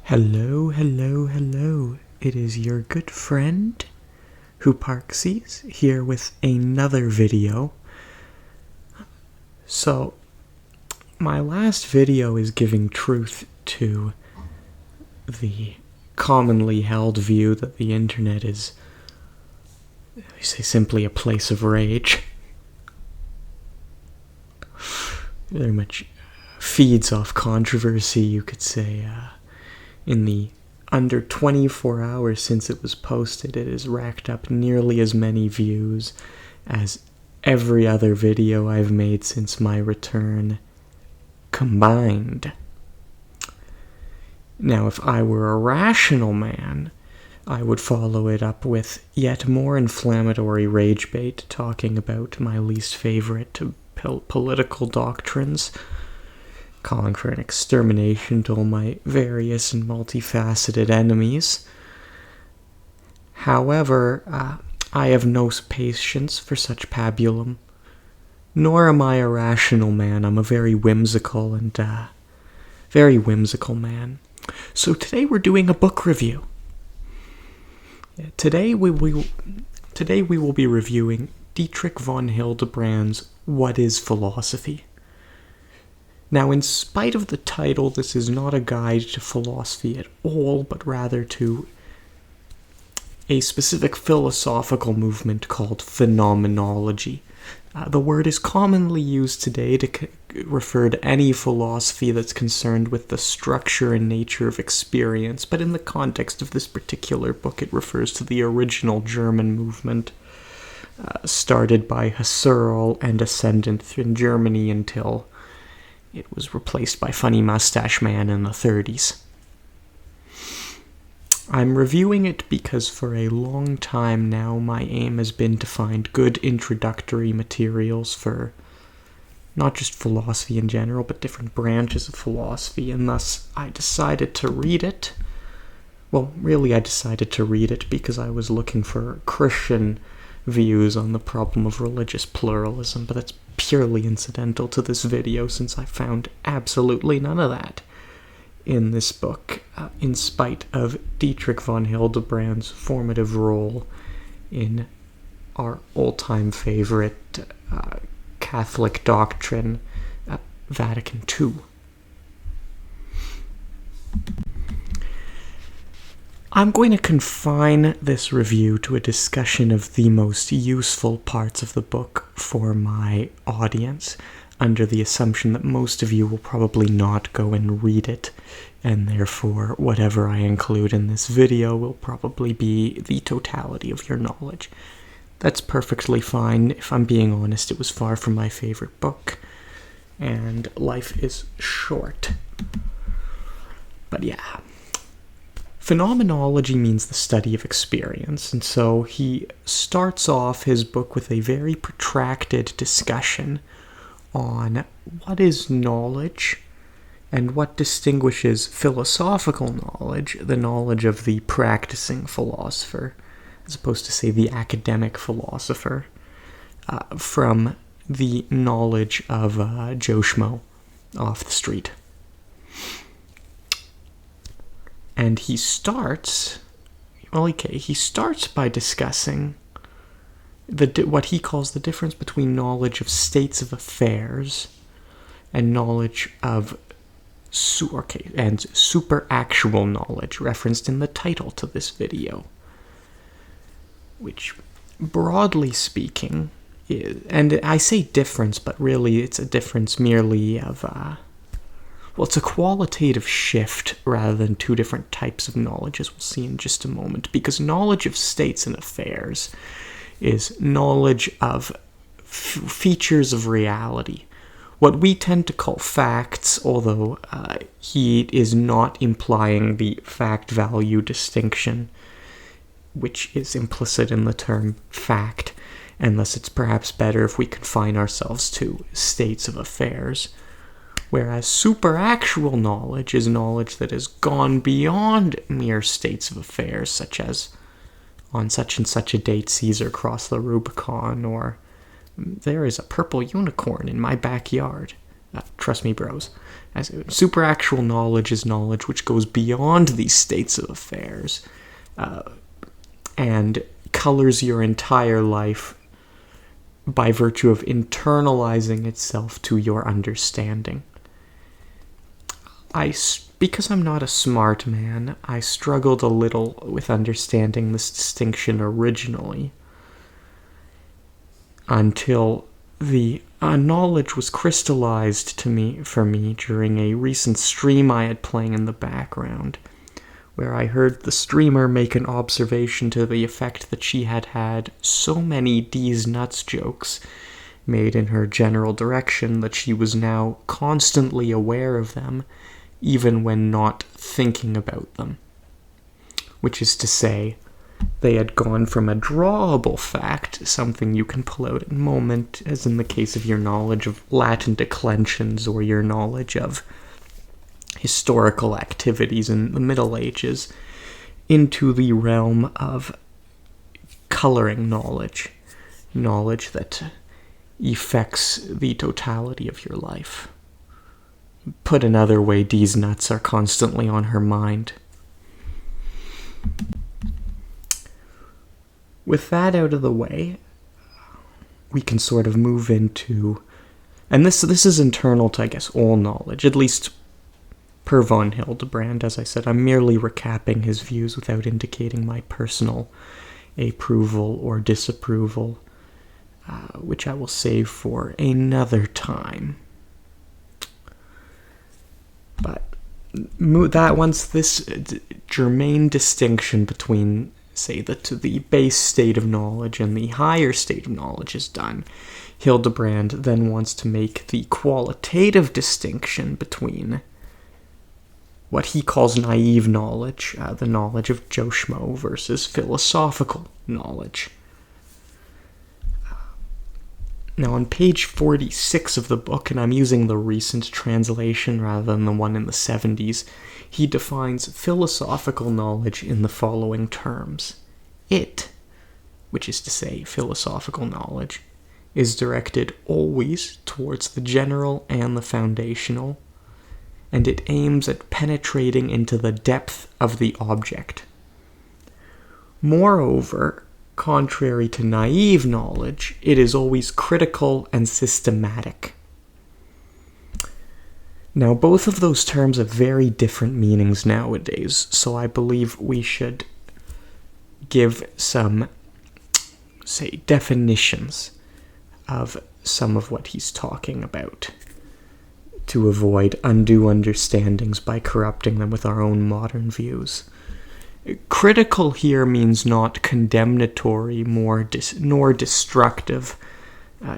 Hello, hello, hello. It is your good friend, Huparxies, here with another video. So, my last video is giving truth to the commonly held view that the internet is, we say simply, a place of rage. Very much feeds off controversy, you could say. In the under 24 hours since it was posted, it has racked up nearly as many views as every other video I've made since my return combined. Now, if I were a rational man, I would follow it up with yet more inflammatory rage bait, talking about my least favorite political doctrines, calling for an extermination to all my various and multifaceted enemies. However, I have no patience for such pabulum, nor am I a rational man. I'm a very whimsical man. So today we're doing a book review. Today we will be reviewing Dietrich von Hildebrand's What is Philosophy? Now, in spite of the title, this is not a guide to philosophy at all, but rather to a specific philosophical movement called phenomenology. The word is commonly used today to refer to any philosophy that's concerned with the structure and nature of experience, but in the context of this particular book, it refers to the original German movement, started by Husserl and ascendant in Germany until it was replaced by Funny Mustache Man in the 30s. I'm reviewing it because for a long time now my aim has been to find good introductory materials for not just philosophy in general, but different branches of philosophy, and thus I decided to read it. Well, really I decided to read it because I was looking for Christian views on the problem of religious pluralism, but that's purely incidental to this video since I found absolutely none of that in this book, in spite of Dietrich von Hildebrand's formative role in our all-time favorite Catholic doctrine, Vatican II. I'm going to confine this review to a discussion of the most useful parts of the book for my audience, under the assumption that most of you will probably not go and read it, and therefore whatever I include in this video will probably be the totality of your knowledge. That's perfectly fine. If I'm being honest, it was far from my favorite book, and life is short. But yeah. Phenomenology means the study of experience, and so he starts off his book with a very protracted discussion on what is knowledge and what distinguishes philosophical knowledge, the knowledge of the practicing philosopher, as opposed to, say, the academic philosopher, from the knowledge of Joe Schmo off the street. And he starts by discussing what he calls the difference between knowledge of states of affairs and knowledge of superactual knowledge, referenced in the title to this video, which, broadly speaking, is, and I say difference, but really it's a difference merely of it's a qualitative shift rather than two different types of knowledge, as we'll see in just a moment, because knowledge of states and affairs is knowledge of features of reality, what we tend to call facts, although he is not implying the fact-value distinction, which is implicit in the term fact, and thus it's perhaps better if we confine ourselves to states of affairs. Whereas superactual knowledge is knowledge that has gone beyond mere states of affairs, such as, on such and such a date, Caesar crossed the Rubicon, or there is a purple unicorn in my backyard. Trust me, bros. As superactual knowledge is knowledge which goes beyond these states of affairs and colors your entire life by virtue of internalizing itself to your understanding. Because I'm not a smart man, I struggled a little with understanding this distinction originally until the knowledge was crystallized for me during a recent stream I had playing in the background, where I heard the streamer make an observation to the effect that she had had so many Deez nuts jokes made in her general direction that she was now constantly aware of them, even when not thinking about them. Which is to say, they had gone from a drawable fact, something you can pull out in a moment, as in the case of your knowledge of Latin declensions or your knowledge of historical activities in the Middle Ages, into the realm of coloring knowledge that affects the totality of your life. Put another way, these nuts are constantly on her mind. With that out of the way, we can sort of move into, and this is internal to, I guess, all knowledge, at least per von Hildebrand. As I said, I'm merely recapping his views without indicating my personal approval or disapproval, which I will save for another time. But that once this germane distinction between, say, the base state of knowledge and the higher state of knowledge is done, Hildebrand then wants to make the qualitative distinction between what he calls naive knowledge, the knowledge of Joe Schmo, versus philosophical knowledge. Now, on page 46 of the book, and I'm using the recent translation rather than the one in the 70s, he defines philosophical knowledge in the following terms. It, which is to say philosophical knowledge, is directed always towards the general and the foundational, and it aims at penetrating into the depth of the object. Moreover, contrary to naive knowledge, it is always critical and systematic. Now, both of those terms have very different meanings nowadays, so I believe we should give some, say, definitions of some of what he's talking about to avoid undue understandings by corrupting them with our own modern views. Critical here means not condemnatory, nor destructive,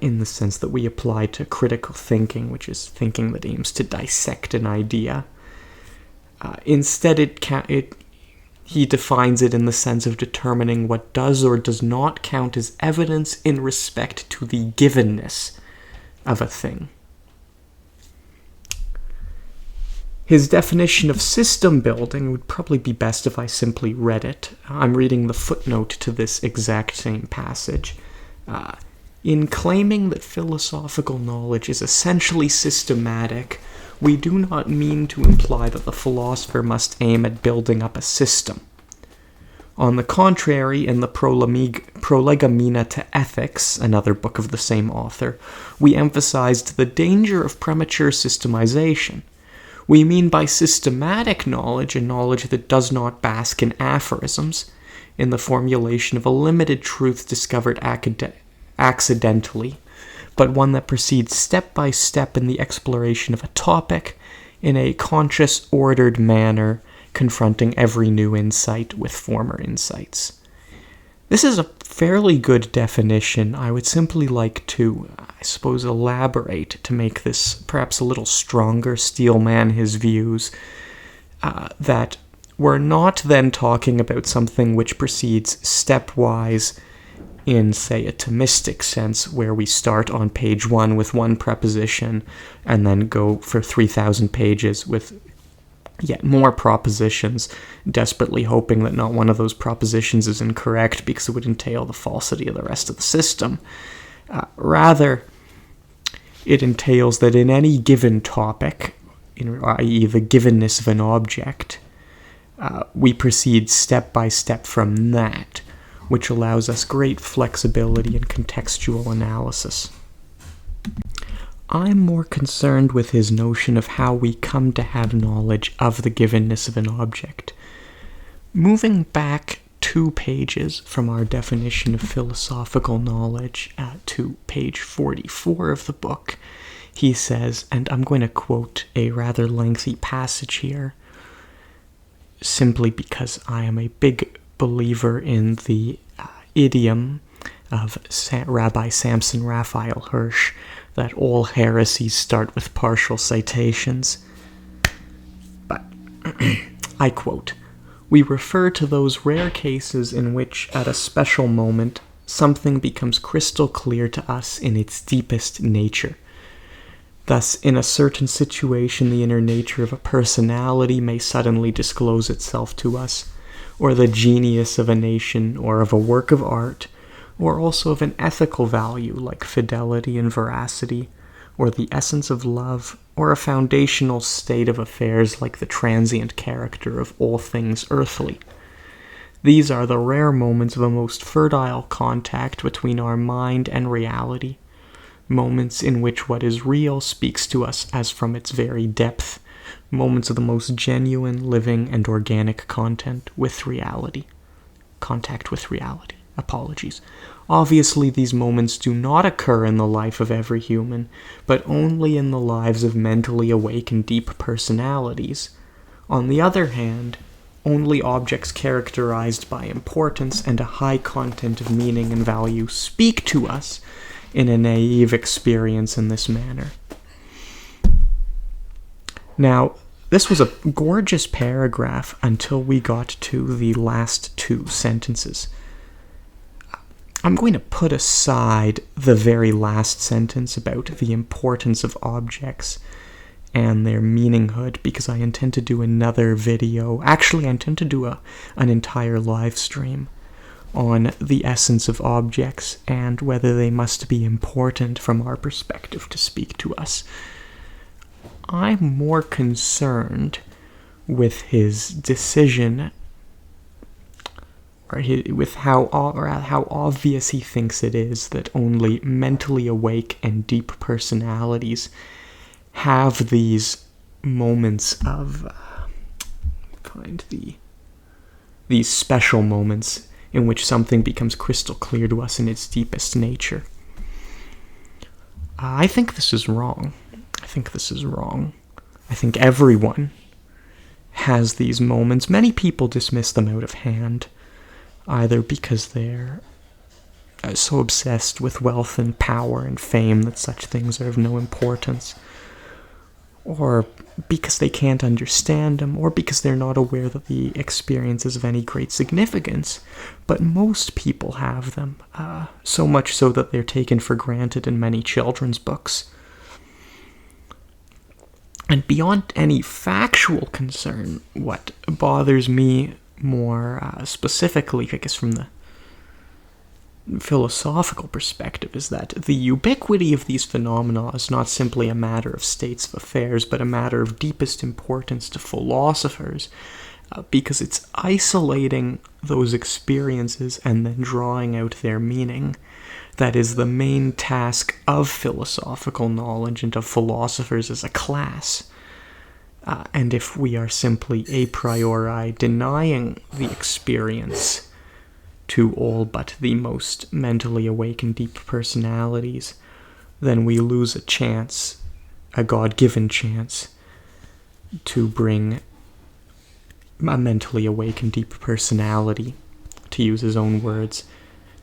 in the sense that we apply to critical thinking, which is thinking that aims to dissect an idea. Instead, he defines it in the sense of determining what does or does not count as evidence in respect to the givenness of a thing. His definition of system building would probably be best if I simply read it. I'm reading the footnote to this exact same passage. In claiming that philosophical knowledge is essentially systematic, we do not mean to imply that the philosopher must aim at building up a system. On the contrary, in the Prolegomena to Ethics, another book of the same author, we emphasized the danger of premature systemization. We mean by systematic knowledge a knowledge that does not bask in aphorisms, in the formulation of a limited truth discovered accidentally, but one that proceeds step by step in the exploration of a topic in a conscious, ordered manner, confronting every new insight with former insights. This is a fairly good definition. I would simply like to, I suppose, elaborate to make this perhaps a little stronger, steelman his views, that we're not then talking about something which proceeds stepwise in, say, a Thomistic sense, where we start on page 1 with one preposition and then go for 3,000 pages with yet more propositions, desperately hoping that not one of those propositions is incorrect because it would entail the falsity of the rest of the system. Rather, It entails that in any given topic, i.e. the givenness of an object, we proceed step by step from that, which allows us great flexibility and contextual analysis. I'm more concerned with his notion of how we come to have knowledge of the givenness of an object. Moving back 2 pages from our definition of philosophical knowledge to page 44 of the book, he says, and I'm going to quote a rather lengthy passage here, simply because I am a big believer in the idiom of Rabbi Samson Raphael Hirsch, that all heresies start with partial citations. But, I quote, "We refer to those rare cases in which, at a special moment, something becomes crystal clear to us in its deepest nature. Thus, in a certain situation, the inner nature of a personality may suddenly disclose itself to us, or the genius of a nation, or of a work of art, or also of an ethical value like fidelity and veracity, or the essence of love, or a foundational state of affairs like the transient character of all things earthly. These are the rare moments of a most fertile contact between our mind and reality, moments in which what is real speaks to us as from its very depth, moments of the most genuine, living, and organic contact with reality. Apologies. Obviously, these moments do not occur in the life of every human, but only in the lives of mentally awake and deep personalities. On the other hand, only objects characterized by importance and a high content of meaning and value speak to us in a naive experience in this manner." Now, this was a gorgeous paragraph until we got to the last 2 sentences. I'm going to put aside the very last sentence about the importance of objects and their meaninghood, because I intend to do another video. Actually, I intend to do an entire live stream on the essence of objects and whether they must be important from our perspective to speak to us. I'm more concerned with his decision, with how obvious he thinks it is that only mentally awake and deep personalities have these moments of these special moments in which something becomes crystal clear to us in its deepest nature. I think this is wrong. I think everyone has these moments. Many people dismiss them out of hand, either because they're so obsessed with wealth and power and fame that such things are of no importance, or because they can't understand them, or because they're not aware that the experience is of any great significance. But most people have them, so much so that they're taken for granted in many children's books. And beyond any factual concern, what bothers me more specifically, I guess from the philosophical perspective, is that the ubiquity of these phenomena is not simply a matter of states of affairs, but a matter of deepest importance to philosophers, because it's isolating those experiences and then drawing out their meaning that is the main task of philosophical knowledge and of philosophers as a class. And if we are simply a priori denying the experience to all but the most mentally awake and deep personalities, then we lose a chance, a God-given chance, to bring a mentally awake and deep personality, to use his own words,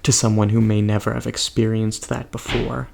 to someone who may never have experienced that before.